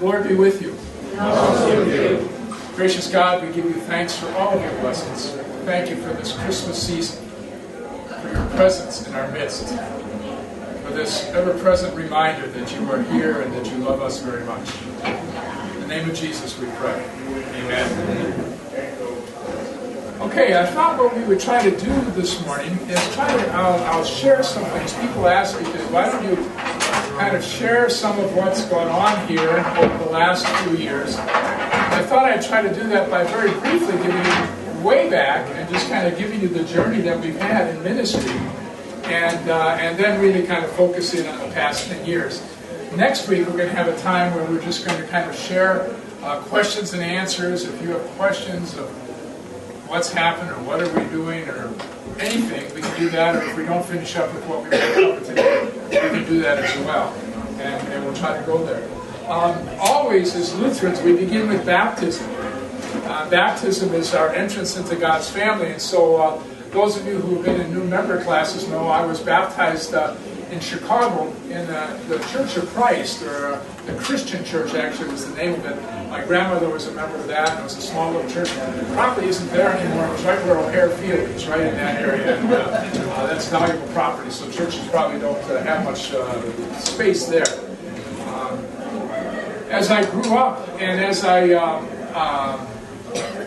Lord be with you. And also with you. Gracious God, we give you thanks for all of your blessings. Thank you for this Christmas season, for your presence in our midst, for this ever-present reminder that you are here and that you love us very much. In the name of Jesus we pray. Amen. Okay, I thought what we would try to do this morning is I'll share some things. People ask me, why don't you kind of share some of what's gone on here over the last few years. I thought I'd try to do that by very briefly giving you way back and just kind of giving you the journey that we've had in ministry and then really kind of focus in on the past 10 years. Next week we're going to have a time where we're just going to kind of share questions and answers. If you have questions of what's happened or what are we doing or anything, we can do that. Or if we don't finish up with what we want to cover today, we can do that as well. And we'll try to go there. Always, as Lutherans, we begin with baptism. Baptism is our entrance into God's family. And so those of you who have been in new member classes know I was baptized in Chicago in the Church of Christ, or the Christian Church actually was the name of it. My grandmother was a member of that, and it was a small little church. It probably isn't there anymore. It was right where O'Hare Field is, right in that area. And, that's valuable property, so churches probably don't have much space there. As I grew up and as I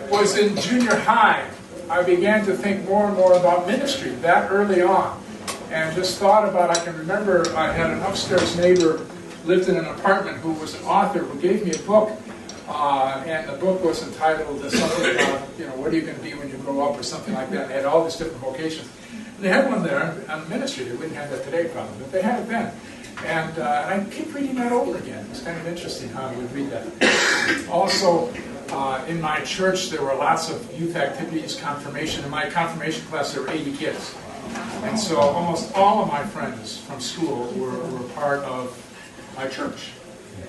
was in junior high, I began to think more and more about ministry that early on. And just thought about, I can remember I had an upstairs neighbor, lived in an apartment, who was an author, who gave me a book. And the book was entitled something about, what are you going to be when you grow up, or something like that. And they had all these different vocations. And they had one there on ministry. They wouldn't have that today probably, but they had it then. And I keep reading that over again. It's kind of interesting how I would read that. Also, in my church, there were lots of youth activities, confirmation. In my confirmation class, there were 80 kids. And so almost all of my friends from school were part of my church.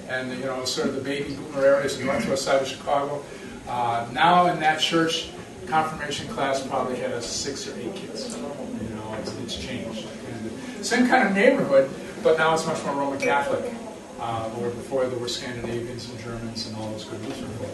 And, sort of the baby boomer areas, the northwest side of Chicago. Now in that church, confirmation class probably has 6 or 8 kids. It's changed. And same kind of neighborhood, but now it's much more Roman Catholic. Where before there were Scandinavians and Germans and all those good Lutheran folk.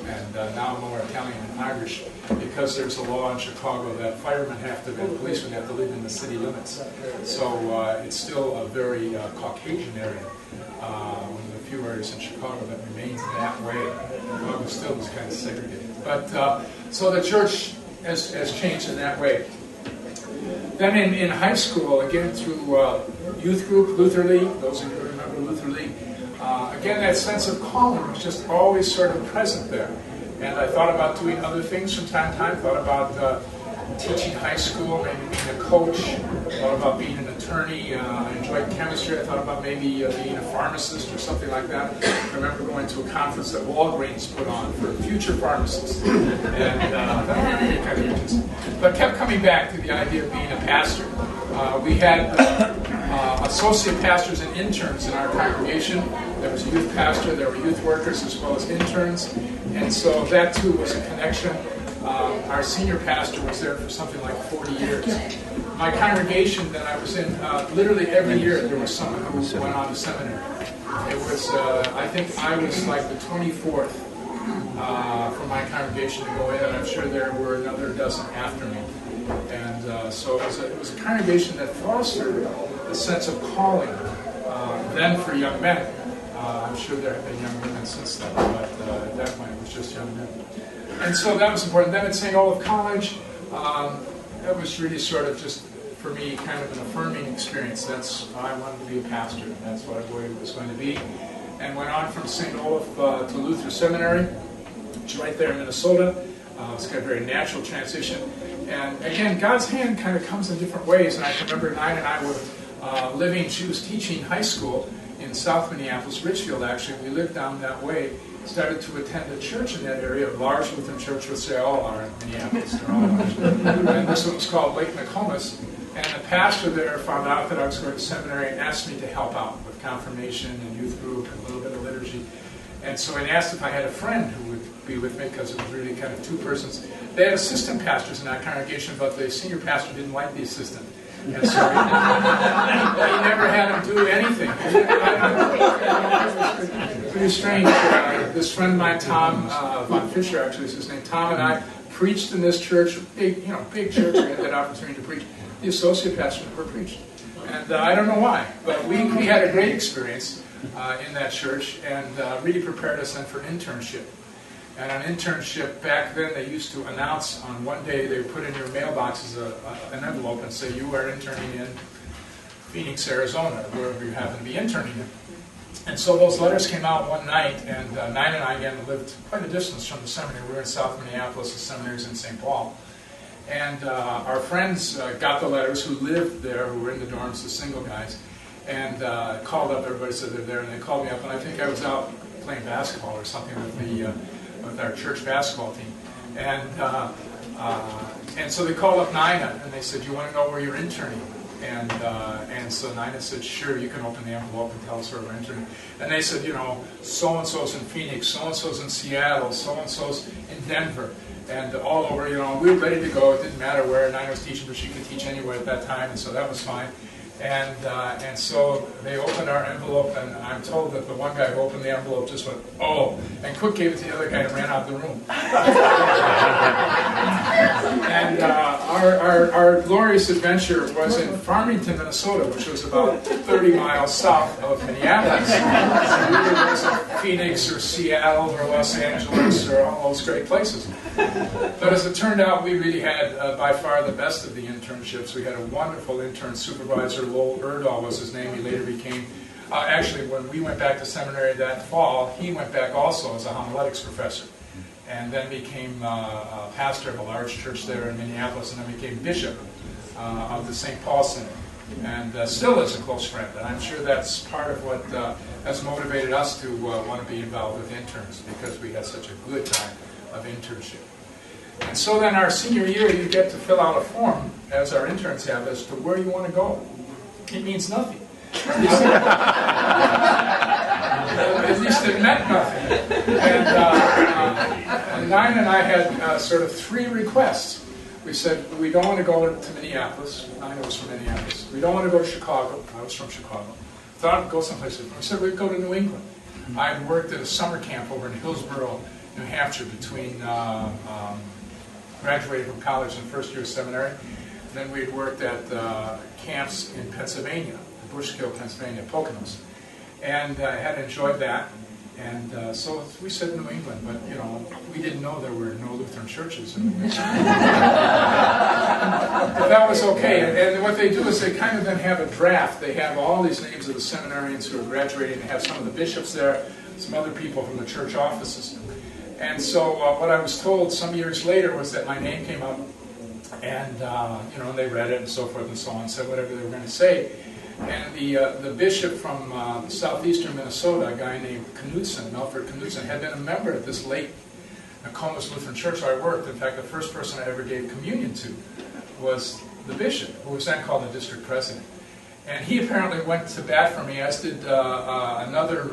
And now more Italian and Irish, because there's a law in Chicago that firemen have to, and policemen have to live in the city limits. So it's still a very Caucasian area. One of the few areas in Chicago that remains that way. Chicago still is kind of segregated. But so the church has changed in that way. Then in high school, again through youth group, Luther League, those of you who remember Luther League, again that sense of calling was just always sort of present there. And I thought about doing other things from time to time, thought about teaching high school, maybe being a coach, thought about being an attorney, I enjoyed chemistry, I thought about maybe being a pharmacist or something like that. I remember going to a conference that Walgreens put on for future pharmacists, and that was really kind of interesting. But kept coming back to the idea of being a pastor. We had associate pastors and interns in our congregation. There was a youth pastor, there were youth workers as well as interns, and so that too was a connection. Our senior pastor was there for something like 40 years. My congregation that I was in, literally every year there was someone who went on to seminary. It was, I think I was like the 24th from my congregation to go in, and I'm sure there were another dozen after me. And so it was a congregation that fostered a sense of calling then for young men. I'm sure there have been young women since then, but at that point it was just young men. And so that was important. Then at St. Olaf College, that was really sort of just, for me, kind of an affirming experience. That's I wanted to be a pastor. That's what I believed it was going to be. And went on from St. Olaf to Luther Seminary, which is right there in Minnesota. It's got a very natural transition. And again, God's hand kind of comes in different ways. And I can remember Nine and I were living, she was teaching high school in South Minneapolis, Richfield actually. We lived down that way. Started to attend a church in that area, a large Lutheran church, which they all are in Minneapolis. They're all large. And this one was called Lake Nokomis. And the pastor there found out that I was going to seminary and asked me to help out with confirmation and youth group and a little bit of liturgy. And so he asked if I had a friend who would be with me, because it was really kind of two persons. They had assistant pastors in that congregation, but the senior pastor didn't like the assistant. And so he never had him do anything. Pretty strange. This friend of mine, Tom Von Fisher, actually is his name. Tom and I preached in this church, big church. We had that opportunity to preach. The associate pastor never preached. And I don't know why, but we had a great experience in that church, and really prepared us then for internship. And an internship, back then, they used to announce on one day, they would put in your mailboxes an envelope and say, you are interning in Phoenix, Arizona, or wherever you happen to be interning in. And so those letters came out one night, and Nine and I, again, lived quite a distance from the seminary. We were in South Minneapolis, the seminary's in St. Paul. And our friends got the letters who lived there, who were in the dorms, the single guys, and called up, everybody said they're there, and they called me up, and I think I was out playing basketball or something with our church basketball team. And so they called up Nina, and they said, you want to know where you're interning? And so Nina said, sure, you can open the envelope and tell us where we're interning. And they said, so-and-so's in Phoenix, so-and-so's in Seattle, so-and-so's in Denver, and all over, we were ready to go. It didn't matter where Nina was teaching, but she could teach anywhere at that time, and so that was fine. And so they opened our envelope, and I'm told that the one guy who opened the envelope just went, oh, and quick gave it to the other guy and ran out of the room. And our glorious adventure was in Farmington, Minnesota, which was about 30 miles south of Minneapolis. It wasn't Phoenix or Seattle or Los Angeles or all those great places. But as it turned out, we really had by far the best of the internships. We had a wonderful intern supervisor. Lowell Erdahl was his name. He later became, actually when we went back to seminary that fall, he went back also as a homiletics professor, and then became a pastor of a large church there in Minneapolis, and then became bishop of the St. Paul Synod, and still is a close friend. And I'm sure that's part of what has motivated us to want to be involved with interns, because we had such a good time of internship. And so then our senior year, you get to fill out a form, as our interns have, as to where you want to go. It means nothing. At least it meant nothing. And Nine and I had sort of three requests. We said, we don't want to go to Minneapolis. Nine was from Minneapolis. We don't want to go to Chicago. I was from Chicago. Thought I'd go someplace different. We said we'd go to New England. I had worked at a summer camp over in Hillsborough, New Hampshire, between graduated from college and first year of seminary. Then we had worked at camps in Pennsylvania, Bushkill, Pennsylvania, Poconos, and had enjoyed that. And so we said New England, but we didn't know there were no Lutheran churches in New England. But that was okay. And what they do is they kind of then have a draft. They have all these names of the seminarians who are graduating. They have some of the bishops there, some other people from the church offices. And so what I was told some years later was that my name came up, and they read it and so forth and so on, said whatever they were going to say. And the bishop from southeastern Minnesota, a guy named Knudsen, Melford Knudsen, had been a member at this late Nokomis Lutheran Church where I worked. In fact, the first person I ever gave communion to was the bishop, who was then called the district president. And he apparently went to bat for me, as did another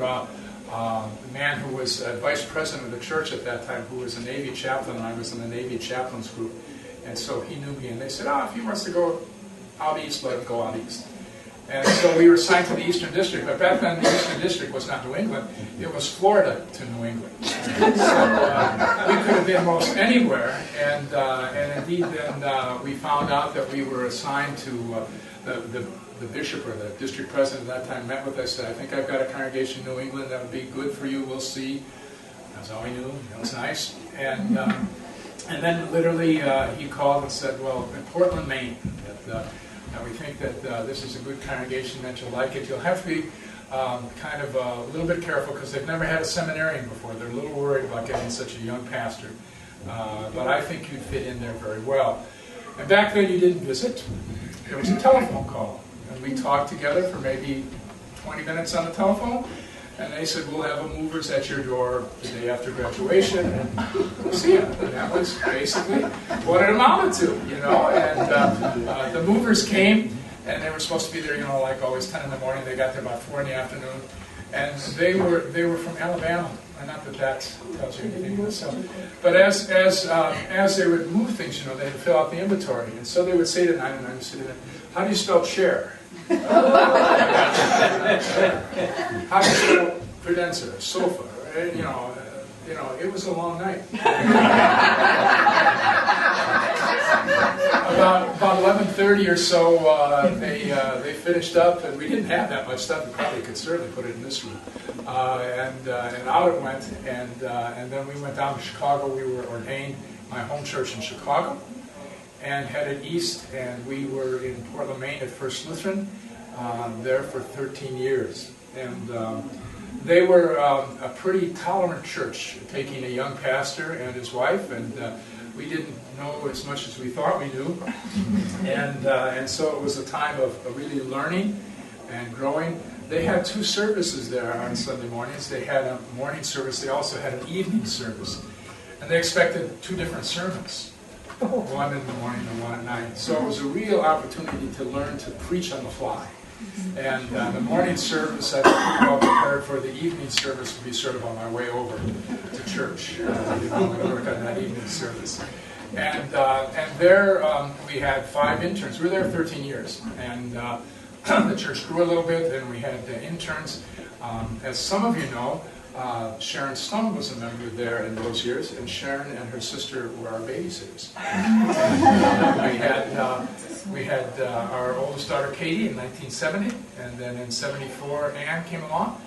man who was vice president of the church at that time, who was a Navy chaplain, and I was in the Navy chaplains group. And so he knew me, and they said, if he wants to go out east, let him go out east. And so we were assigned to the Eastern District, but back then the Eastern District was not New England, it was Florida to New England. So we could have been most anywhere, and indeed then we found out that we were assigned to the bishop, or the district president at that time, met with us, said, I think I've got a congregation in New England that would be good for you, we'll see. That's all we knew, that was nice. And then literally he called and said, well, in Portland, Maine, we think that this is a good congregation, that you'll like it. You'll have to be kind of a little bit careful, because they've never had a seminarian before. They're a little worried about getting such a young pastor. But I think you'd fit in there very well. And back then you didn't visit. There was a telephone call. And we talked together for maybe 20 minutes on the telephone. And they said, we'll have a movers at your door the day after graduation, and we'll see you. And that was basically what it amounted to, And the movers came, and they were supposed to be there, like always, 10 in the morning. They got there about 4 in the afternoon. And they were from Alabama. Not that tells you anything. But as they would move things, they'd fill out the inventory. And so they would say to Nine and I, How do you spell chair? How do you spell credenza? Sofa. Right? It was a long night. About 11:30 or so, they finished up, and we didn't have that much stuff. We probably could certainly put it in this room. And out it went, and then we went down to Chicago. We were ordained, my home church in Chicago, and headed east, and we were in Portland, Maine at First Lutheran, there for 13 years. And they were a pretty tolerant church, taking a young pastor and his wife, and we didn't know as much as we thought we knew. And so it was a time of really learning and growing. They had 2 services there on Sunday mornings. They had a morning service. They also had an evening service. And they expected 2 different sermons, one in the morning and one at night. So it was a real opportunity to learn to preach on the fly. And the morning service I was pretty well prepared for. The evening service would be sort of on my way over to church. I'm going to work on that evening service. And there we had 5 interns. We were there 13 years. And the church grew a little bit, and we had interns. As some of you know, Sharon Stone was a member there in those years, and Sharon and her sister were our babysitters. We had our oldest daughter, Katie, in 1970, and then in 74, Anne came along,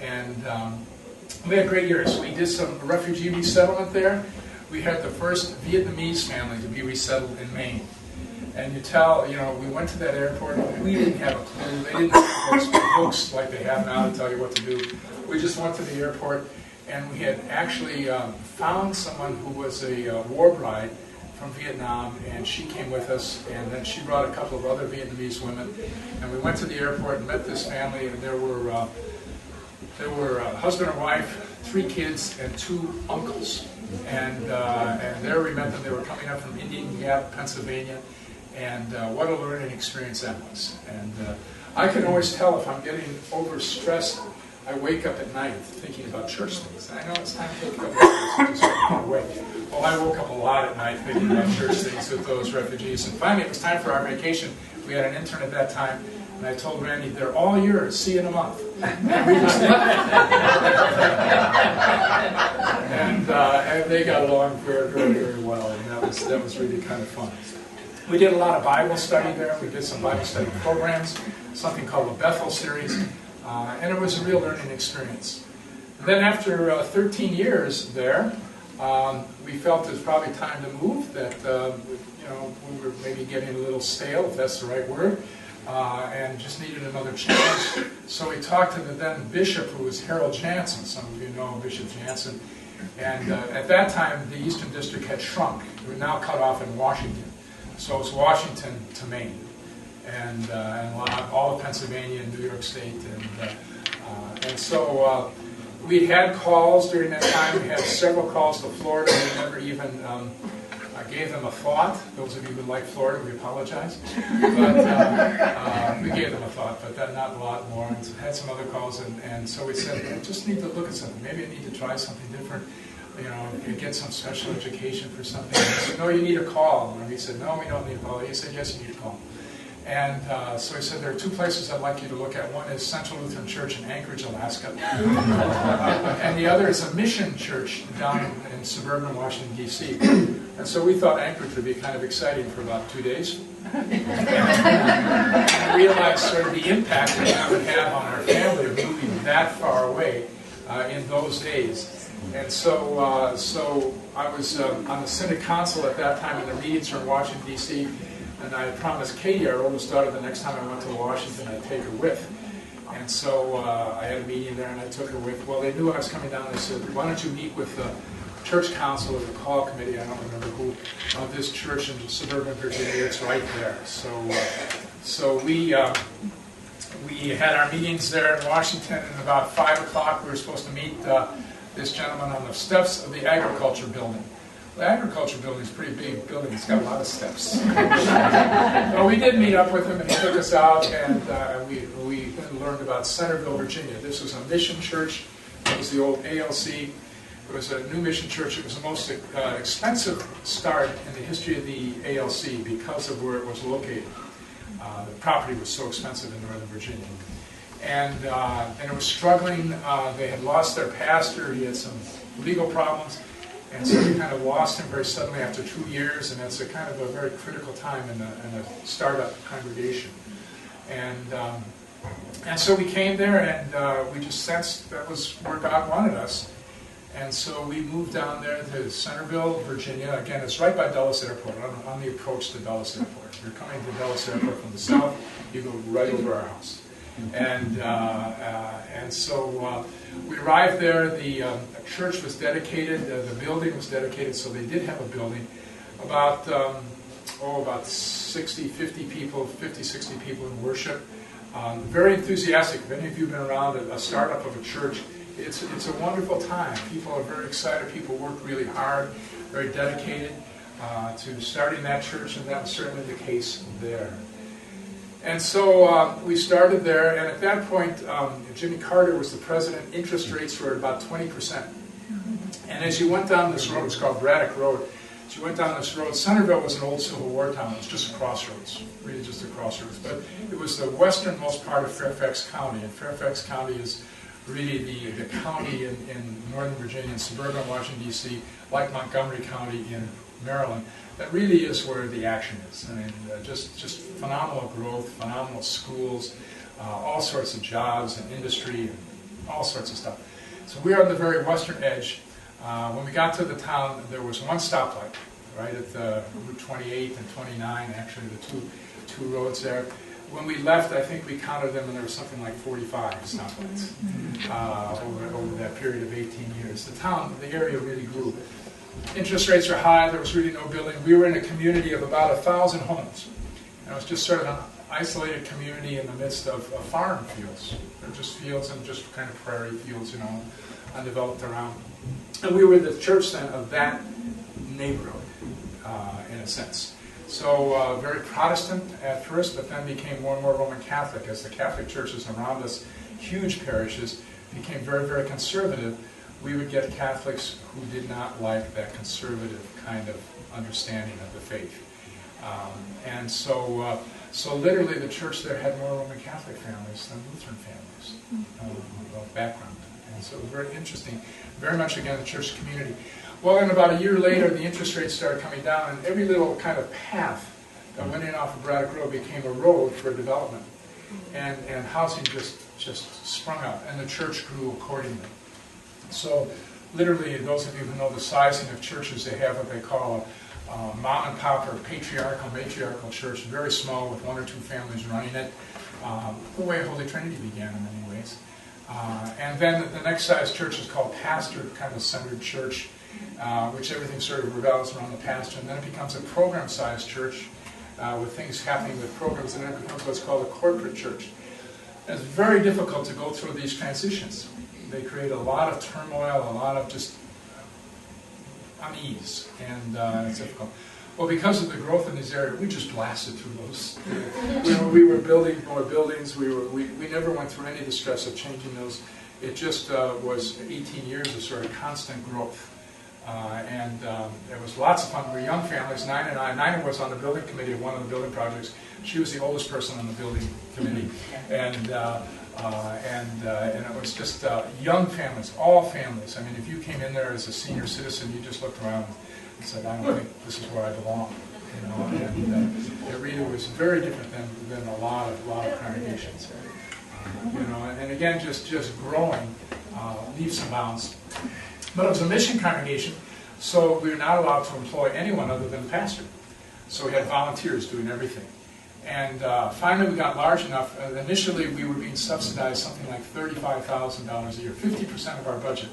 and we had great years. We did some refugee resettlement there. We had the first Vietnamese family to be resettled in Maine. And we went to that airport, and we didn't have a clue. They didn't have books like they have now to tell you what to do. We just went to the airport, and we had actually found someone who was a war bride from Vietnam, and she came with us, and then she brought a couple of other Vietnamese women, and we went to the airport and met this family, and there were husband and wife, 3 kids, and 2 uncles. And there we met them. They were coming up from Indian Gap, Pennsylvania, and what a learning experience that was. And I can always tell if I'm getting overstressed. I wake up at night thinking about church things. I know it's time to take a couple of days to get away. Well, I woke up a lot at night thinking about church things with those refugees. And finally, it was time for our vacation. We had an intern at that time, and I told Randy, "They're all yours. See you in a month." And we just and they got along very, very, very well, and that was really kind of fun. We did a lot of Bible study there. We did some Bible study programs, something called the Bethel series. And it was a real learning experience. Then after 13 years there, we felt it was probably time to move, that we were maybe getting a little stale, if that's the right word, and just needed another challenge. So we talked to the then bishop, who was Harold Jansen. Some of you know Bishop Jansen. And at that time, the Eastern District had shrunk. We were now cut off in Washington. So it was Washington to Maine. And all of Pennsylvania and New York State, and so we had calls during that time. We had several calls to Florida. We never even gave them a thought. Those of you who like Florida, we apologize, but we gave them a thought, but not a lot more. And had some other calls, and so we said, I just need to look at something. Maybe I need to try something different. Get some special education for something. And he said, no, you need a call. And we said, no, we don't need a call. He said, yes, you need a call. And so he said, there are 2 places I'd like you to look at. One is Central Lutheran Church in Anchorage, Alaska. And the other is a mission church down in suburban Washington, D.C. And so we thought Anchorage would be kind of exciting for about 2 days. And realized sort of the impact that that would have on our family of moving that far away in those days. And so I was on the Synod Council at that time, and the meetings were in Washington, D.C., and I had promised Katie, our oldest daughter, the next time I went to Washington, I'd take her with. And so I had a meeting there, and I took her with. Well, they knew I was coming down. They said, why don't you meet with the church council or the call committee, I don't remember who, of this church in suburban Virginia. It's right there. So we had our meetings there in Washington, and about 5 o'clock we were supposed to meet this gentleman on the steps of the agriculture building. The agriculture building is a pretty big building. It's got a lot of steps. So we did meet up with him, and he took us out, and we learned about Centerville, Virginia. This was a mission church. It was the old ALC. It was a new mission church. It was the most expensive start in the history of the ALC because of where it was located. The property was so expensive in Northern Virginia. And it was struggling. They had lost their pastor. He had some legal problems. And so we kind of lost him very suddenly after 2 years. And it's a kind of a very critical time in a startup congregation. And so we came there, and we just sensed that was where God wanted us. And so we moved down there to Centerville, Virginia. Again, it's right by Dulles Airport, on the approach to Dulles Airport. If you're coming to Dulles Airport from the south, you go right over our house. And so we arrived there. The church was dedicated. The building was dedicated, so they did have a building. About 60 people in worship. Very enthusiastic. If any of you have been around a startup of a church, it's a wonderful time. People are very excited. People work really hard, very dedicated to starting that church, and that was certainly the case there. And so we started there, and at that point, Jimmy Carter was the president. Interest rates were about 20%. And as you went down this road, it's called Braddock Road, as you went down this road, Centerville was an old Civil War town. It was just a crossroads, really just a crossroads. But it was the westernmost part of Fairfax County, and Fairfax County is really the county in Northern Virginia and suburban Washington, D.C., like Montgomery County in Maryland. That really is where the action is. I mean, just phenomenal growth, phenomenal schools, all sorts of jobs and industry, and all sorts of stuff. So we are on the very western edge. When we got to the town, there was one stoplight, right at Route 28 and 29, actually the two roads there. When we left, I think we counted them, and there was something like 45 stoplights over that period of 18 years. The area really grew. Interest rates are high. There was really no building. We were in a community of about 1,000 homes. And it was just sort of an isolated community in the midst of farm fields. They're just fields and just kind of prairie fields, undeveloped around. And we were the church then of that neighborhood, in a sense. So very Protestant at first, but then became more and more Roman Catholic as the Catholic churches around us, huge parishes, became very, very conservative. We would get Catholics who did not like that conservative kind of understanding of the faith. And so literally the church there had more Roman Catholic families than Lutheran families of background. And so it was very interesting, very much again the church community. Well, then about a year later, the interest rates started coming down, and every little kind of path that went in off of Braddock Road became a road for development. And housing just sprung up, and the church grew accordingly. So literally, those of you who know the sizing of churches, they have what they call a mom and pop or matriarchal church, very small with 1 or 2 families running it. The way Holy Trinity began in many ways. And then the next size church is called pastor, kind of centered church, which everything sort of revolves around the pastor. And then it becomes a program-sized church with things happening with programs, and then it becomes what's called a corporate church. And it's very difficult to go through these transitions. They create a lot of turmoil, a lot of just unease, and it's difficult. Well, because of the growth in this area, we just blasted through those. We were building more buildings. We never went through any of the stress of changing those. It just was 18 years of sort of constant growth. And it was lots of fun. We were young families, Nina and I. Nina was on the building committee of one of the building projects. She was the oldest person on the building committee. And it was just young families, all families. I mean, if you came in there as a senior citizen, you just looked around and said, I don't think this is where I belong. And it really was very different than a lot of congregations. And again, just growing leaps and bounds. But it was a mission congregation, so we were not allowed to employ anyone other than the pastor. So we had volunteers doing everything. And finally we got large enough. Initially we were being subsidized something like $35,000 a year. 50% of our budget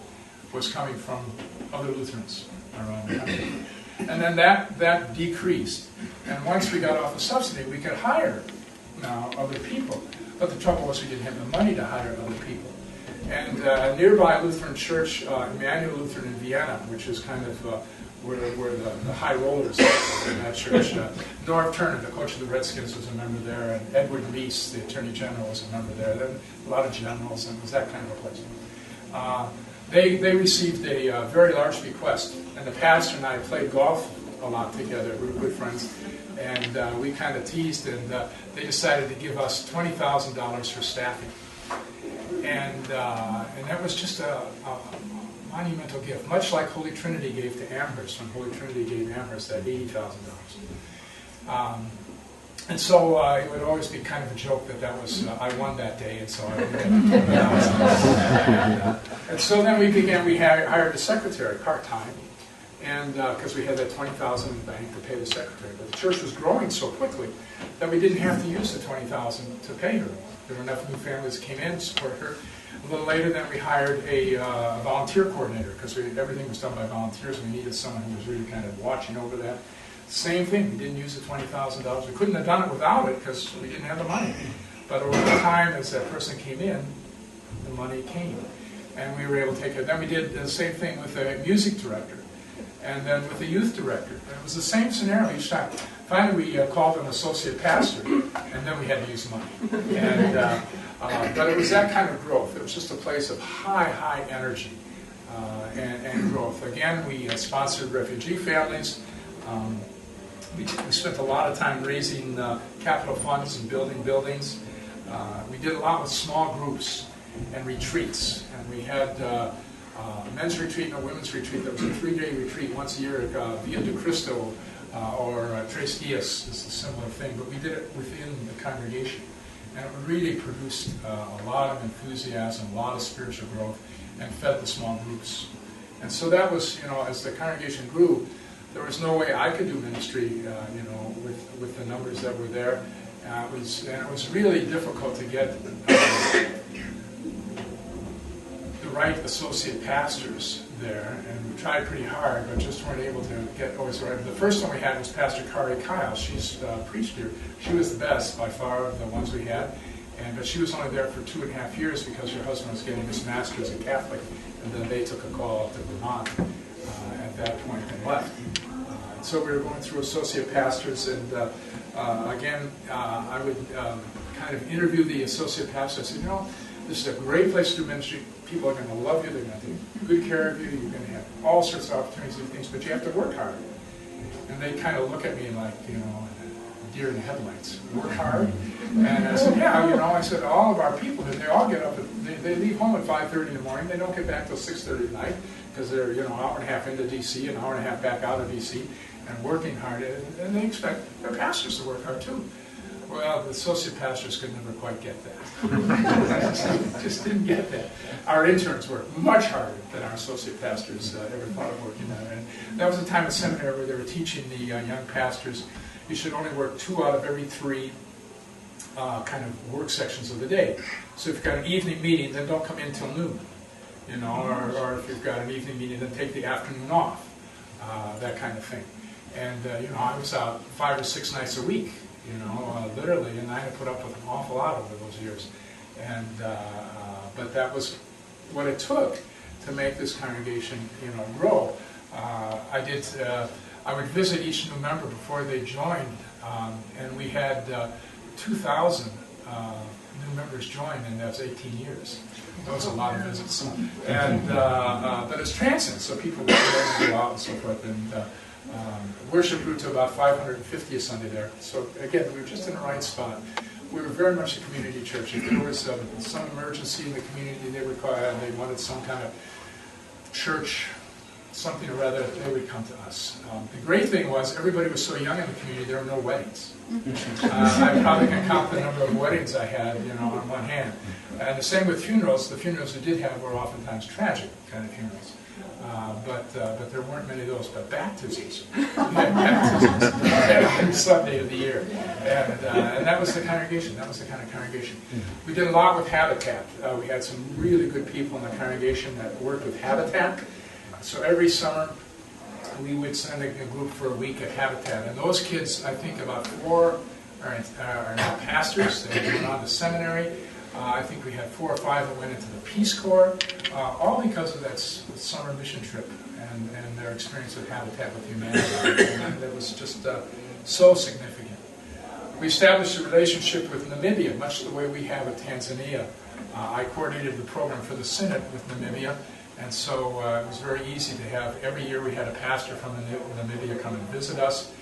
was coming from other Lutherans around the country. And then that decreased. And once we got off the subsidy, we could hire now other people. But the trouble was we didn't have the money to hire other people. And nearby Lutheran church, Emmanuel Lutheran in Vienna, which is kind of where the high rollers are in that church. Norv Turner, the coach of the Redskins, was a member there, and Edward Meese, the Attorney General, was a member there. Then a lot of generals, and it was that kind of a place. They received a very large bequest, and the pastor and I played golf a lot together. We were good friends. And we kind of teased, and they decided to give us $20,000 for staffing. And that was just a monumental gift, much like Holy Trinity gave to Amherst, when Holy Trinity gave Amherst that $80,000. And so it would always be kind of a joke that was I won that day, and so I would get $20,000. And so then we hired a secretary part-time, and because we had that $20,000 in the bank to pay the secretary. But the church was growing so quickly that we didn't have to use the $20,000 to pay her. There were enough new families that came in to support her. A little later, then we hired a volunteer coordinator, because everything was done by volunteers. We needed someone who was really kind of watching over that. Same thing, we didn't use the $20,000. We couldn't have done it without it, because we didn't have the money. But over time, as that person came in, the money came. And we were able to take it. Then we did the same thing with the music director, and then with the youth director. And it was the same scenario each time. Finally, we called an associate pastor, and then we had to use money. And, but it was that kind of growth. It was just a place of high energy and growth. Again, we sponsored refugee families. We spent a lot of time raising capital funds and building buildings. We did a lot with small groups and retreats. And we had a men's retreat and a women's retreat. That was a 3-day retreat once a year at Via de Cristo or Tres Dias. It's a similar thing, but we did it within the congregation. And it really produced a lot of enthusiasm, a lot of spiritual growth, and fed the small groups. And so that was, as the congregation grew, there was no way I could do ministry, with the numbers that were there. It was really difficult to get the right associate pastors there, and we tried pretty hard, but just weren't able to get always the right. The first one we had was Pastor Kari. She's preached here. She was the best by far of the ones we had, but she was only there for 2.5 years because her husband was getting his master's in Catholic, and then they took a call up to Vermont at that point and left. So we were going through associate pastors, and again, I would kind of interview the associate pastor. I said, this is a great place to do ministry. People are going to love you. They're going to take good care of you. You're going to have all sorts of opportunities and things, but you have to work hard. And they kind of look at me like, deer in the headlights. Work hard? And I said, I said, all of our people, they all get up, they leave home at 5:30 in the morning. They don't get back till 6:30 at night, because they're, an hour and a half into D.C., an hour and a half back out of D.C., and working hard. And they expect their pastors to work hard, too. Well, the associate pastors could never quite get that. Just didn't get that. Our interns worked much harder than our associate pastors ever thought of working at. And that was a time at seminary where they were teaching the young pastors, you should only work 2 out of every 3 kind of work sections of the day. So if you've got an evening meeting, then don't come in till noon. Or if you've got an evening meeting, then take the afternoon off. That kind of thing. And, I was out 5 or 6 nights a week. Literally, and I had put up with an awful lot over those years. And but that was what it took to make this congregation, grow. I would visit each new member before they joined, and we had 2,000 new members join, and that was 18 years. That was a lot of visits. And but it's transient, so people would go out and so forth. And worship grew to about 550 a Sunday there. So again, we were just in the right spot. We were very much a community church. If there was some emergency in the community, they wanted some kind of church, something or other, they would come to us. The great thing was everybody was so young in the community, there were no weddings. I probably can count the number of weddings I had, on one hand. And the same with funerals. The funerals we did have were oftentimes tragic kind of funerals. But there weren't many of those. But baptisms, we had baptisms every Sunday of the year, and that was the congregation. That was the kind of congregation. We did a lot with Habitat. We had some really good people in the congregation that worked with Habitat. So every summer we would send a group for a week at Habitat, and those kids, I think about 4 are now pastors. They went on to seminary. I think we had 4 or 5 that went into the Peace Corps, all because of that summer mission trip and their experience with Habitat with Humanity. And that was just so significant. We established a relationship with Namibia, much the way we have with Tanzania. I coordinated the program for the Synod with Namibia, and so it was very easy to have, every year we had a pastor from Namibia come and visit us.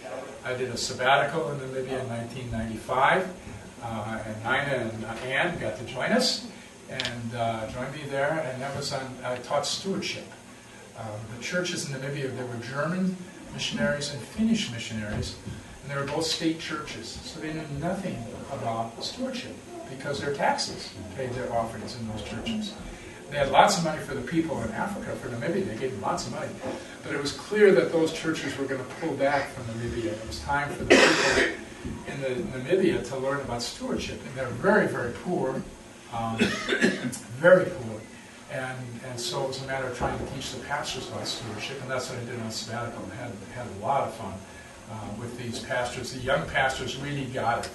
I did a sabbatical in Namibia in 1995, and Nina and Ann got to join us and joined me there, and that was I taught stewardship. The churches in Namibia, there were German missionaries and Finnish missionaries, and they were both state churches, so they knew nothing about stewardship because their taxes paid their offerings in those churches. They had lots of money for the people in Africa, for Namibia, they gave them lots of money. But it was clear that those churches were going to pull back from Namibia. It was time for the people in Namibia to learn about stewardship. And they're very, very poor, very poor. And so it was a matter of trying to teach the pastors about stewardship, and that's what I did on sabbatical. And had a lot of fun with these pastors. The young pastors really got it.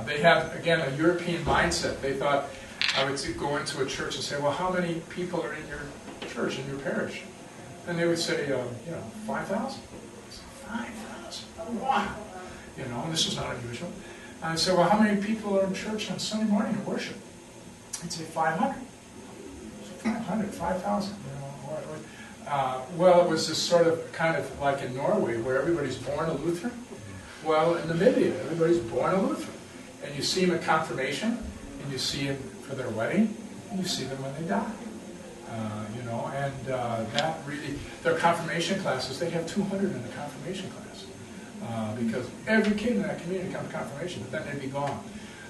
They had, again, a European mindset. They thought, I would go into a church and say, well, how many people are in your church, in your parish? And they would say, 5,000. 5,000? Wow! And this was not unusual. And I'd say, well, how many people are in church on Sunday morning in worship? I'd say 500. 500, 5,000. Well, it was this sort of kind of like in Norway where everybody's born a Lutheran. Well, in Namibia, everybody's born a Lutheran. And you see them at confirmation, and you see them for their wedding, and you see them when they die. That really, their confirmation classes, they have 200 in the confirmation class. Because every kid in that community comes to confirmation, but then they'd be gone.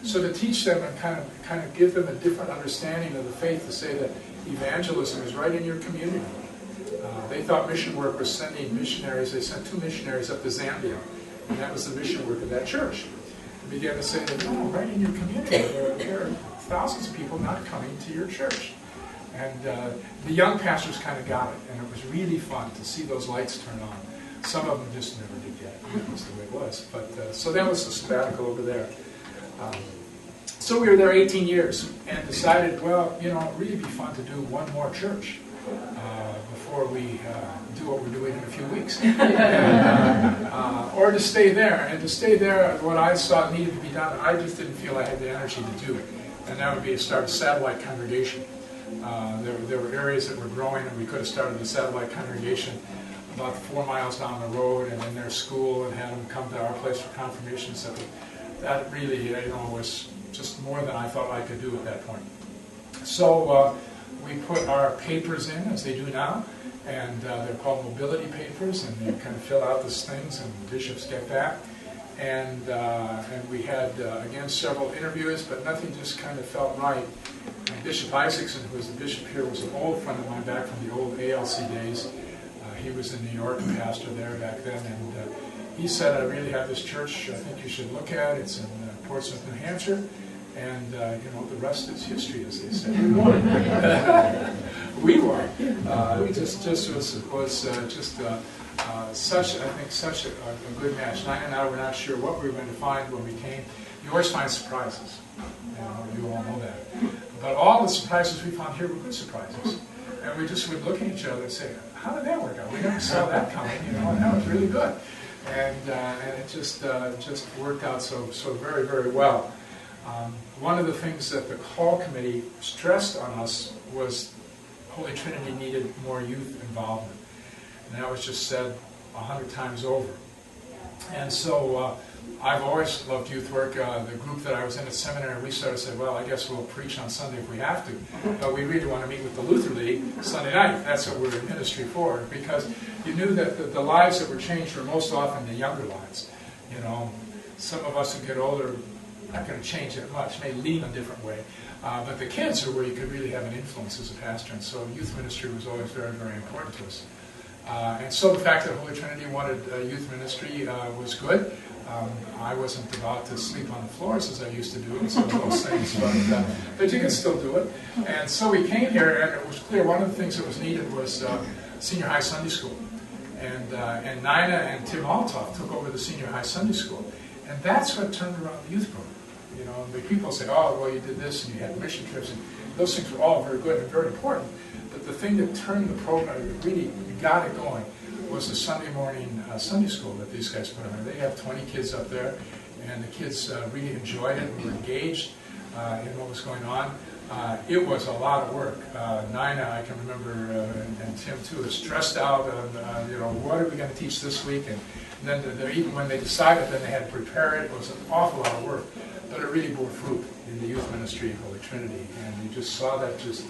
So to teach them and kind of give them a different understanding of the faith, to say that evangelism is right in your community. They thought mission work was sending missionaries. They sent 2 missionaries up to Zambia, and that was the mission work of that church. They began to say that, no, right in your community, there are thousands of people not coming to your church. And the young pastors kind of got it, and it was really fun to see those lights turn on. Some of them just never did get it. That was the way it was. But so that was the sabbatical over there. So we were there 18 years and decided, well, it'd really be fun to do one more church before we do what we're doing in a few weeks. Or to stay there. And to stay there, what I saw needed to be done, I just didn't feel I had the energy to do it. And that would be to start a satellite congregation. There were areas that were growing, and we could have started a satellite congregation about 4 miles down the road and in their school and had them come to our place for confirmation. So that really, was just more than I thought I could do at that point. So we put our papers in, as they do now, and they're called mobility papers, and you kind of fill out these things, and bishops get that. And we had, again, several interviews, but nothing just kind of felt right. And Bishop Isaacson, who was the bishop here, was an old friend of mine back from the old ALC days. He was in New York, a pastor there back then, and he said, I really have this church I think you should look at. It's in Portsmouth, New Hampshire, and the rest is history, as they say. We won. It just was such a good match. Nina and I were not sure what we were going to find when we came. You always find surprises. You all know that. But all the surprises we found here were good surprises. And we just would look at each other and say, how did that work out? We never saw that coming, and that was really good. And it just worked out so very, very well. One of the things that the call committee stressed on us was Holy Trinity needed more youth involvement. And that was just said 100 times over. And so I've always loved youth work. The group that I was in at seminary, we sort of said, well, I guess we'll preach on Sunday if we have to. But we really want to meet with the Luther League Sunday night. That's what we're in ministry for. Because you knew that the lives that were changed were most often the younger lives. Some of us who get older, not going to change that much, may lean a different way. But the kids are where you could really have an influence as a pastor. And so youth ministry was always very, very important to us. And so the fact that Holy Trinity wanted youth ministry was good. I wasn't about to sleep on the floors as I used to do and some of those things, but you can still do it. And so we came here, and it was clear one of the things that was needed was senior high Sunday school. And Nina and Tim Altoff took over the senior high Sunday school. And that's what turned around the youth program. The people say, oh, well, you did this, and you had mission trips, and those things were all very good and very important. But the thing that turned the program, that really got it going, was the Sunday morning Sunday school that these guys put on. They have 20 kids up there, and the kids really enjoyed it and were engaged in what was going on. It was a lot of work. Nina, I can remember, and Tim too, is stressed out on, what are we going to teach this week? And then even when they decided, then they had to prepare it. It was an awful lot of work, but it really bore fruit in the youth ministry of Holy Trinity. And you just saw that just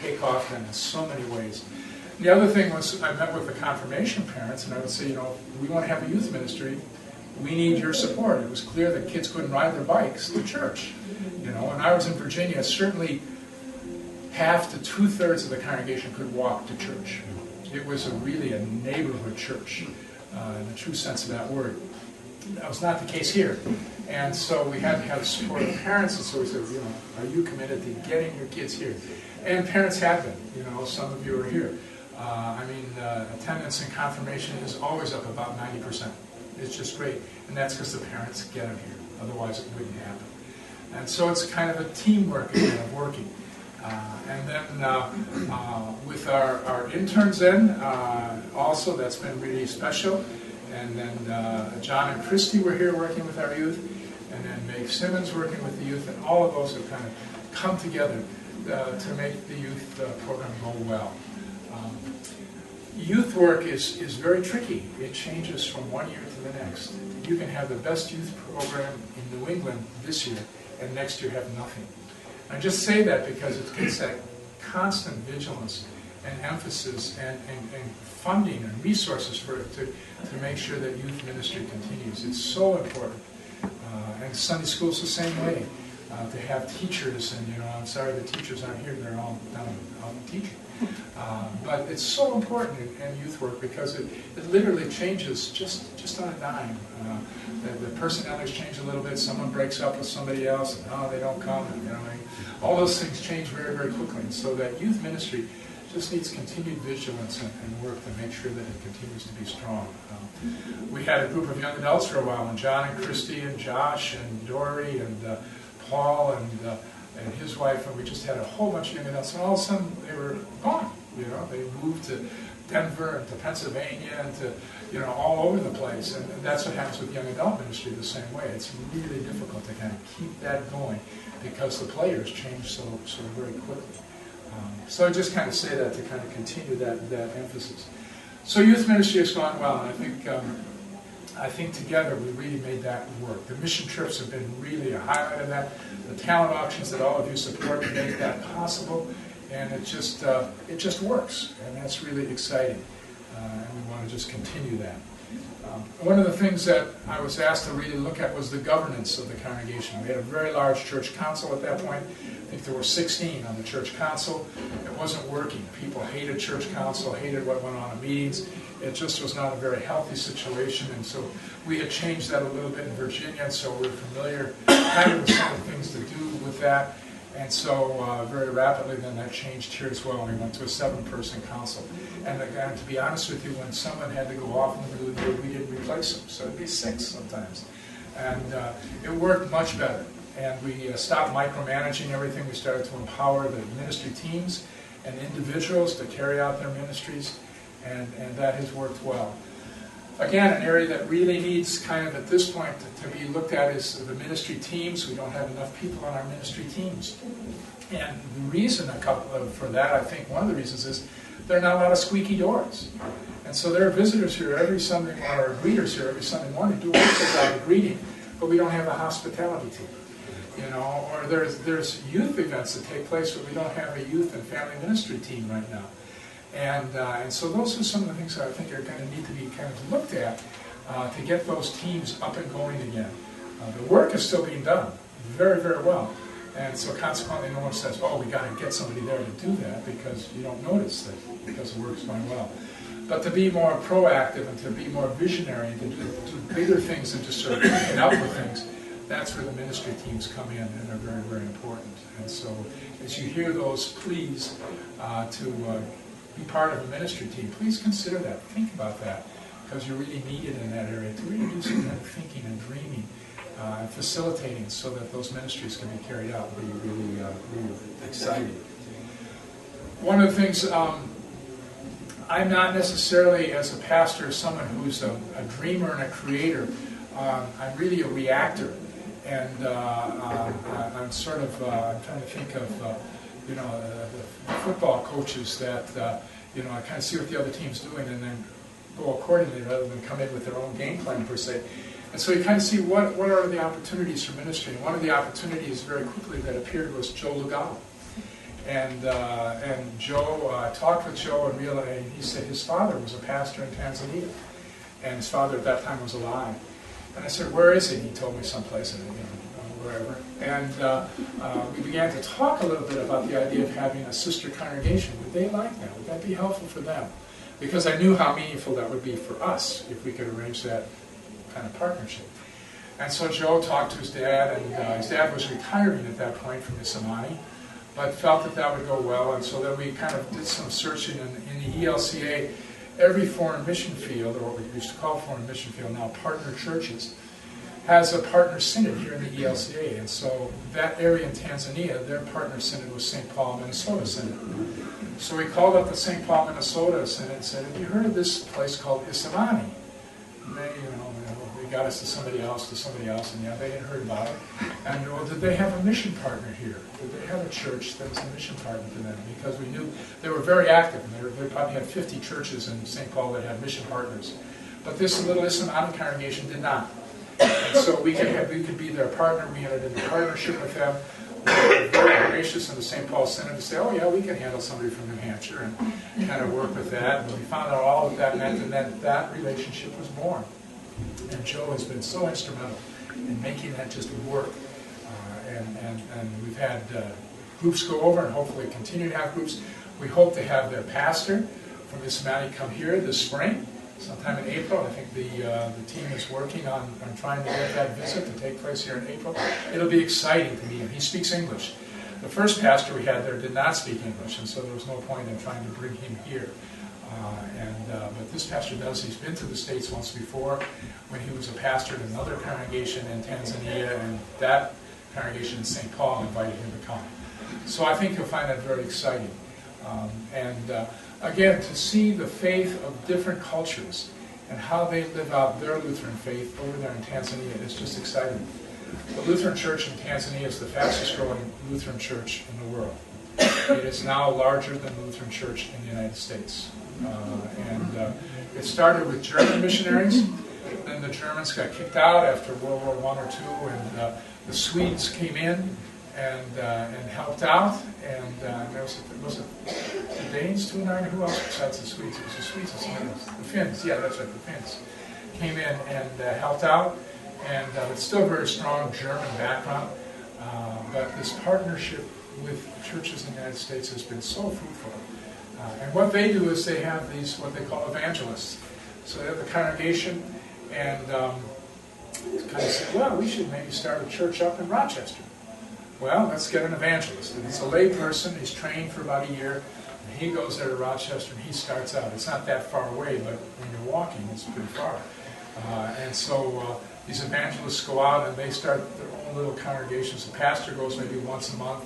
take off in so many ways. The other thing was, I met with the confirmation parents, and I would say, we want to have a youth ministry. We need your support. It was clear that kids couldn't ride their bikes to church. When I was in Virginia, certainly half to 2/3 of the congregation could walk to church. It was really a neighborhood church, in the true sense of that word. That was not the case here. And so we had to have the support of parents, and so we said, are you committed to getting your kids here? And parents have been. Some of you are here. Attendance in confirmation is always up about 90%. It's just great. And that's because the parents get them here. Otherwise, it wouldn't happen. And so it's kind of a teamwork again of working. And then with our interns in, also that's been really special. And then John and Christy were here working with our youth. And then Meg Simmons working with the youth. And all of those have kind of come together to make the youth program go well. Youth work is very tricky. It changes from one year to the next. You can have the best youth program in New England this year, and next year have nothing. I just say that because it gets that constant vigilance and emphasis and funding and resources for it to make sure that youth ministry continues. It's so important. And Sunday school's the same way. To have teachers, and I'm sorry the teachers aren't here, they're all down teaching. But it's so important in youth work because it literally changes just on a dime. The personalities change a little bit. Someone breaks up with somebody else, and they don't come. And, all those things change very, very quickly. And so that youth ministry just needs continued vigilance and work to make sure that it continues to be strong. We had a group of young adults for a while, and John and Christy and Josh and Dory and Paul and his wife, and we just had a whole bunch of young adults, and all of a sudden they were gone. They moved to Denver and to Pennsylvania and to, all over the place. And that's what happens with young adult ministry the same way. It's really difficult to kind of keep that going because the players change so very quickly. So I just kind of say that to kind of continue that emphasis. So youth ministry has gone well, and I think together we really made that work. The mission trips have been really a highlight of that. The talent auctions that all of you support make that possible, and it just works, and that's really exciting. And we want to just continue that. One of the things that I was asked to really look at was the governance of the congregation. We had a very large church council at that point. I think there were 16 on the church council. It wasn't working. People hated church council, hated what went on in meetings. It just was not a very healthy situation, and so we had changed that a little bit in Virginia, and so we're familiar kind of with some of the things to do with that. And so very rapidly then that changed here as well, and we went to a 7-person council. And to be honest with you, when someone had to go off in the middle of the year, we didn't replace them, so it'd be 6 sometimes. And it worked much better. And we stopped micromanaging everything. We started to empower the ministry teams and individuals to carry out their ministries, and that has worked well. Again, an area that really needs kind of at this point to be looked at is the ministry teams. We don't have enough people on our ministry teams. And the reason for that, I think one of the reasons is there are not a lot of squeaky doors. And so there are visitors here every Sunday, or greeters here every Sunday morning who do a good job of greeting, but we don't have a hospitality team. Or there's youth events that take place, but we don't have a youth and family ministry team right now. And so those are some of the things that I think are going to need to be kind of looked at to get those teams up and going again. The work is still being done very, very well. And so consequently no one says, we got to get somebody there to do that, because you don't notice that because the work's going well. But to be more proactive and to be more visionary and to do bigger things than just sort of picking up with things, that's where the ministry teams come in and are very, very important. And so as you hear those pleas to be part of a ministry team, please consider that. Think about that, because you're really needed in that area to really do some kind of thinking and dreaming and facilitating so that those ministries can be carried out and be really exciting. One of the things, I'm not necessarily, as a pastor, someone who's a dreamer and a creator. I'm really a reactor. And I'm sort of I'm trying to think of the football coaches that I kind of see what the other team's doing and then go accordingly rather than come in with their own game plan per se. And so you kind of see what are the opportunities for ministry. And one of the opportunities very quickly that appeared was Joe Lugalo. And Joe, I talked with Joe and realized, he said his father was a pastor in Tanzania. And his father at that time was alive. And I said, where is he? He told me someplace, wherever. And we began to talk a little bit about the idea of having a sister congregation. Would they like that? Would that be helpful for them? Because I knew how meaningful that would be for us if we could arrange that kind of partnership. And so Joe talked to his dad, and his dad was retiring at that point from Isamani, but felt that that would go well. And so then we kind of did some searching in the ELCA. Every foreign mission field, or what we used to call foreign mission field, now partner churches, has a partner synod here in the ELCA. And so that area in Tanzania, their partner synod was St. Paul, Minnesota Synod. So we called up the St. Paul, Minnesota Synod and said, have you heard of this place called Isamani? And they, they got us to somebody else, and yeah, they had heard about it. And well, did they have a mission partner here? Did they have a church that was a mission partner to them? Because we knew they were very active, and they probably had 50 churches in St. Paul that had mission partners. But this little Isamani congregation did not. And so we could be their partner. We entered into partnership with them. We were very gracious in the St. Paul Synod to say, oh yeah, we can handle somebody from New Hampshire and kind of work with that. And we found out all of that meant, and then that relationship was born. And Joe has been so instrumental in making that just work. And we've had groups go over and hopefully continue to have groups. We hope to have their pastor from Isamani come here this spring, sometime in April. I think the team is working on trying to get that visit to take place here in April. It'll be exciting to meet him. He speaks English. The first pastor we had there did not speak English, and so there was no point in trying to bring him here. But this pastor does. He's been to the States once before when he was a pastor in another congregation in Tanzania, and that congregation in St. Paul invited him to come. So I think you'll find that very exciting. Again, to see the faith of different cultures and how they live out their Lutheran faith over there in Tanzania is just exciting. The Lutheran Church in Tanzania is the fastest growing Lutheran church in the world. It is now larger than the Lutheran Church in the United States. It started with German missionaries. Then the Germans got kicked out after World War I or II, and the Swedes came in and helped out. And there was the Danes to an who else besides the Swedes? It was the Swedes and somebody else. The Finns, yeah, that's right, the Finns came in and helped out. And it's still very strong German background. But this partnership with churches in the United States has been so fruitful. And what they do is they have these, what they call evangelists. So they have the congregation and kind of say, well, we should maybe start a church up in Rochester. Well, let's get an evangelist. And it's a lay person. He's trained for about a year. And he goes there to Rochester and he starts out. It's not that far away, but when you're walking, it's pretty far. And so these evangelists go out and they start their own little congregations. The pastor goes maybe once a month.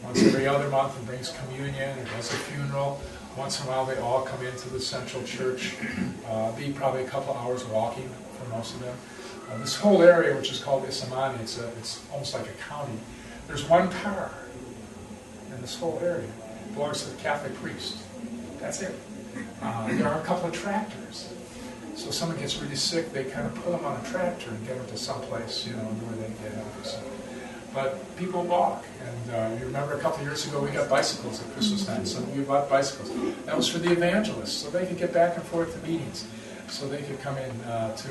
Once every other month and brings communion or does a funeral. Once in a while they all come into the central church. Be probably a couple hours walking for most of them. This whole area, which is called Isamani, it's almost like a county. There's one car in this whole area. It belongs to the Catholic priest. That's it. There are a couple of tractors. So if someone gets really sick, they kind of pull them on a tractor and get them to someplace, where they can get help. So. But people walk, and you remember a couple of years ago we got bicycles at Christmas time. Some of you bought bicycles. That was for the evangelists, so they could get back and forth to meetings, so they could come in to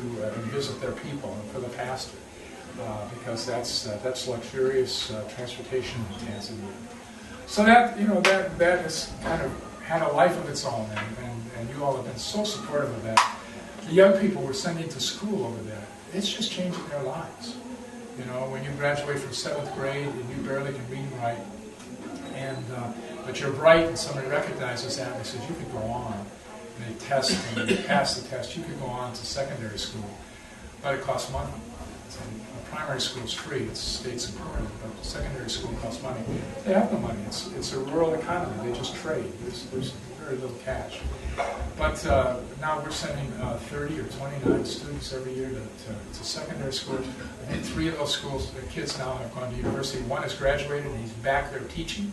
visit their people, and for the pastor, because that's luxurious transportation in Tanzania. So that that has kind of had a life of its own, and you all have been so supportive of that. The young people we're sending to school over there, it's just changing their lives. When you graduate from 7th grade and you barely can read and write, but you're bright and somebody recognizes that and they says, you could go on. And they test and you pass the test, you could go on to secondary school. But it costs money. Primary school is free, it's state supported, but secondary school costs money. They have no money. It's a rural economy. They just trade. There's very little cash. But now we're sending 30 or 29 students every year to secondary school. I think 3 of those schools, the kids now have gone to university. 1 has graduated and he's back there teaching,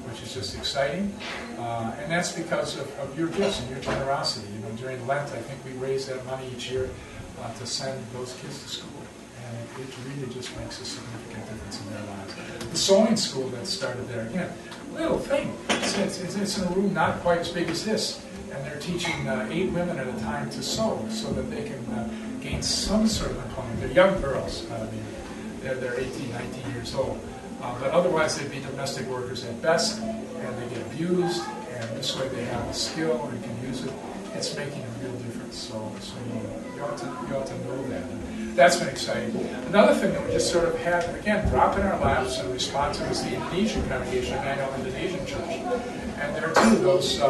which is just exciting. And that's because of your gifts and your generosity. You know, during Lent, I think we raise that money each year to send those kids to school. And it really just makes a significant difference in their lives. The sewing school that started there, again, little thing. It's in a room not quite as big as this. And they're teaching 8 women at a time to sew so that they can gain some sort of employment. They're young girls. I mean, they're 18, 19 years old. But otherwise, they'd be domestic workers at best, and they get abused, and this way they have a skill and can use it. It's making a real difference. So you ought to know that. And that's been exciting. Another thing that we just sort of had, again, drop in our laps and respond to is the Indonesian congregation, Emmanuel Indonesian Church. And there too, those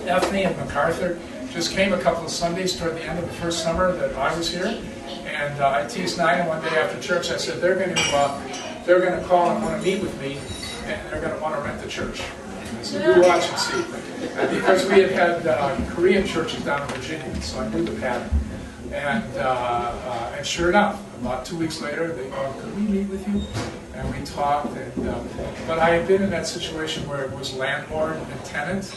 Ethne and MacArthur just came a couple of Sundays toward the end of the first summer that I was here, and I teased Nina one day after church. I said they're going to call and want to meet with me, and they're going to want to rent the church. And I said, you watch and see. And because we had Korean churches down in Virginia, so I knew the pattern. And sure enough, about 2 weeks later, they called, could we meet with you? And we talked. But I had been in that situation where it was landlord and tenant,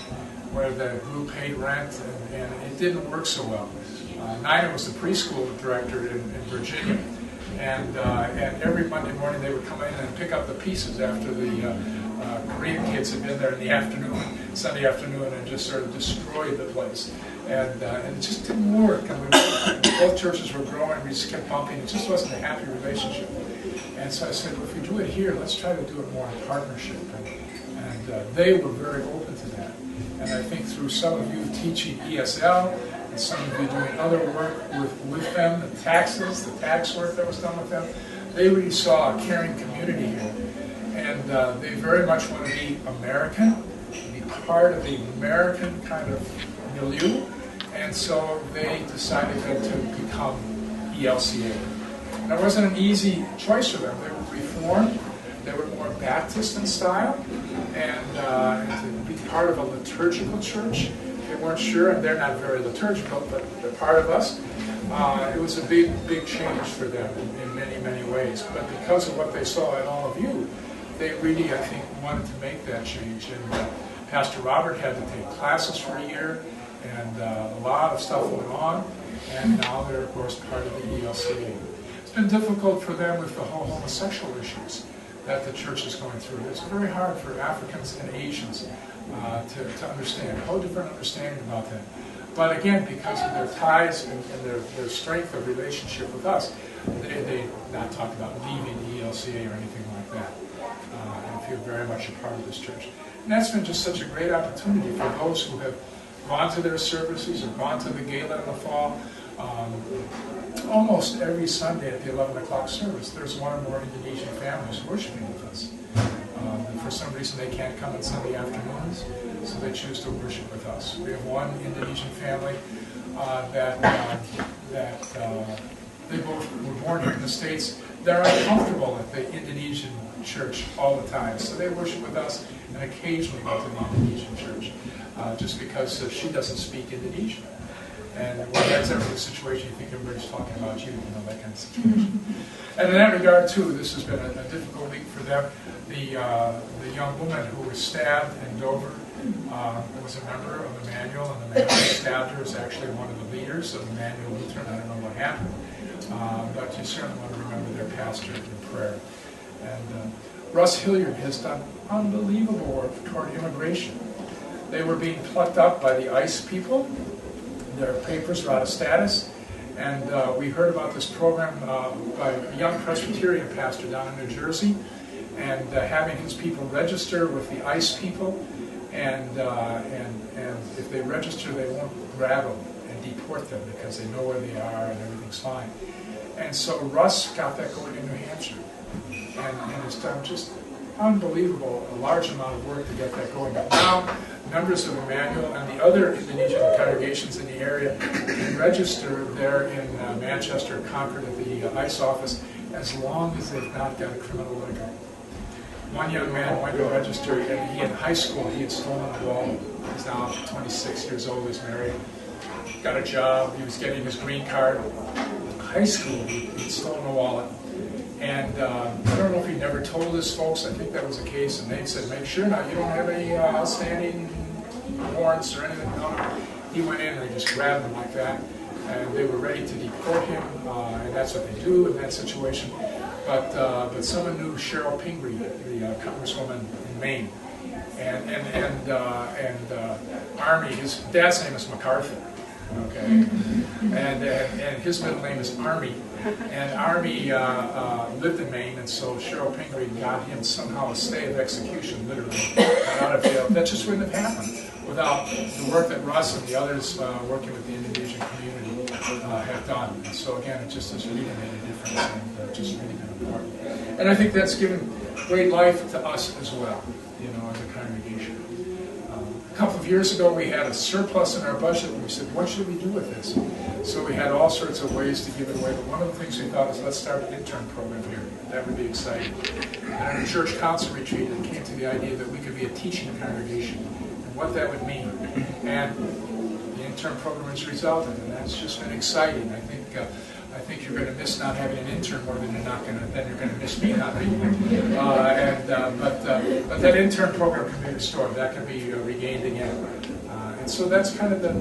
where the group paid rent, and it didn't work so well. Nina was the preschool director in Virginia, and every Monday morning they would come in and pick up the pieces after the Korean kids had been there in the afternoon, Sunday afternoon, and just sort of destroyed the place. And it just didn't work. And both churches were growing, we just kept bumping. It just wasn't a happy relationship. And so I said, well, if we do it here, let's try to do it more in partnership. And they were very open to that. And I think through some of you teaching ESL, and some of you doing other work with them, the tax work that was done with them, they really saw a caring community here. And they very much want to be American, be part of the American kind of milieu. And so they decided then to become ELCA. And it wasn't an easy choice for them. They were Reformed. They were more Baptist in style, and to be part of a liturgical church, they weren't sure, and they're not very liturgical, but they're part of us. It was a big change for them in many, many ways. But because of what they saw in all of you, they really, I think, wanted to make that change. And Pastor Robert had to take classes for a year, and a lot of stuff went on, and now they're, of course, part of the ELCA. It's been difficult for them with the whole homosexual issues that the church is going through. It's very hard for Africans and Asians to understand, a whole different understanding about that. But again, because of their ties and their strength of relationship with us, they not talk about leaving the ELCA or anything like that, and feel very much a part of this church. And that's been just such a great opportunity for those who have gone to their services or gone to the gala in the fall. Almost every Sunday at the 11 o'clock service, there's one or more Indonesian families worshiping with us. And for some reason, they can't come on Sunday afternoons, so they choose to worship with us. We have one Indonesian family that they both were born here in the States. They're uncomfortable at the Indonesian church all the time, so they worship with us and occasionally go to the Indonesian church, just because she doesn't speak Indonesian. And when that's ever the situation, you think everybody's talking about you, that kind of situation. And in that regard, too, this has been a difficult week for them. The young woman who was stabbed in Dover was a member of Emmanuel, and the man who stabbed her is actually one of the leaders of Emmanuel Lutheran. I don't know what happened, but you certainly want to remember their pastor in prayer. And Russ Hilliard has done unbelievable work toward immigration. They were being plucked up by the ICE people. Their papers are out of status, and we heard about this program by a young Presbyterian pastor down in New Jersey, and having his people register with the ICE people, and if they register, they won't grab them and deport them because they know where they are and everything's fine. And so Russ got that going in New Hampshire, and it's done just unbelievable, a large amount of work to get that going. But now, members of Emmanuel and the other Indonesian congregations in the area can register there in Manchester, Concord, at the ICE office, as long as they've not got a criminal record. one young man went to register, and he in high school, he had stolen a wallet. He's now 26 years old, he's married, got a job, he was getting his green card. In high school, he'd stolen a wallet. And I don't know if he never told his folks, I think that was the case, and they said, make sure now you don't have any outstanding warrants or anything. No. He went in and they just grabbed him like that, and they were ready to deport him, and that's what they do in that situation. But someone knew Cheryl Pingree, the congresswoman in Maine, and Army. His dad's name is MacArthur, okay, and his middle name is Army, and Army lived in Maine, and so Cheryl Pingree got him somehow a stay of execution, literally, out of jail. That just wouldn't have happened without the work that Russ and the others working with the Indonesian community have done. And so again, it just has really made a difference and just really been important. And I think that's given great life to us as well, you know, as a congregation. A couple of years ago, we had a surplus in our budget, and we said, what should we do with this? So we had all sorts of ways to give it away, but one of the things we thought is, let's start an intern program here. That would be exciting. And at a church council retreat, it came to the idea that we could be a teaching congregation, and what that would mean. And the intern program has resulted, and that's just been exciting. I think you're going to miss not having an intern more than you're going to miss me not being here. But that intern program can be restored. That can be regained again. And so that's kind of the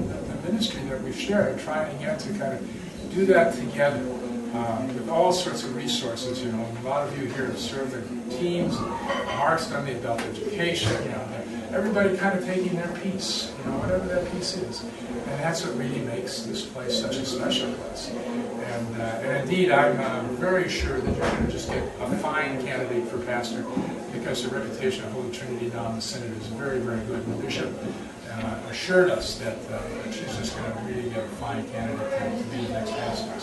ministry that we've shared, trying again to kind of do that together with all sorts of resources. You know, a lot of you here have served in teams. Mark's done the adult education. You know, everybody kind of taking their piece. You know, whatever that piece is. And that's what really makes this place such a special place. And indeed, I'm very sure that you're going to just get a fine candidate for pastor, because the reputation of Holy Trinity now in the Synod is very, very good. And the bishop assured us that she's just going to really get a fine candidate to be the next pastor.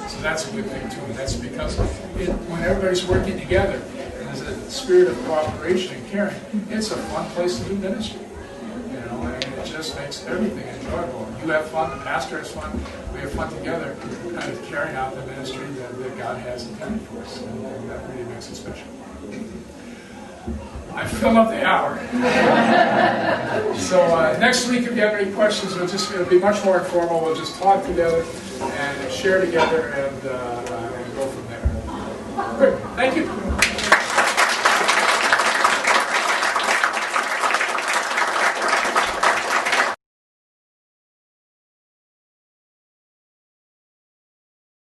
So that's a good thing too. And that's because when everybody's working together, and there's a spirit of cooperation and caring, it's a fun place to do ministry. You know, and it just makes everything enjoyable. You have fun, the pastor has fun, we have fun together, kind of carrying out the ministry that God has intended for us, and that really makes it special. I filled up the hour. So next week, if you have any questions, it'll be much more informal. We'll just talk together and share together and go from there. Good. Thank you.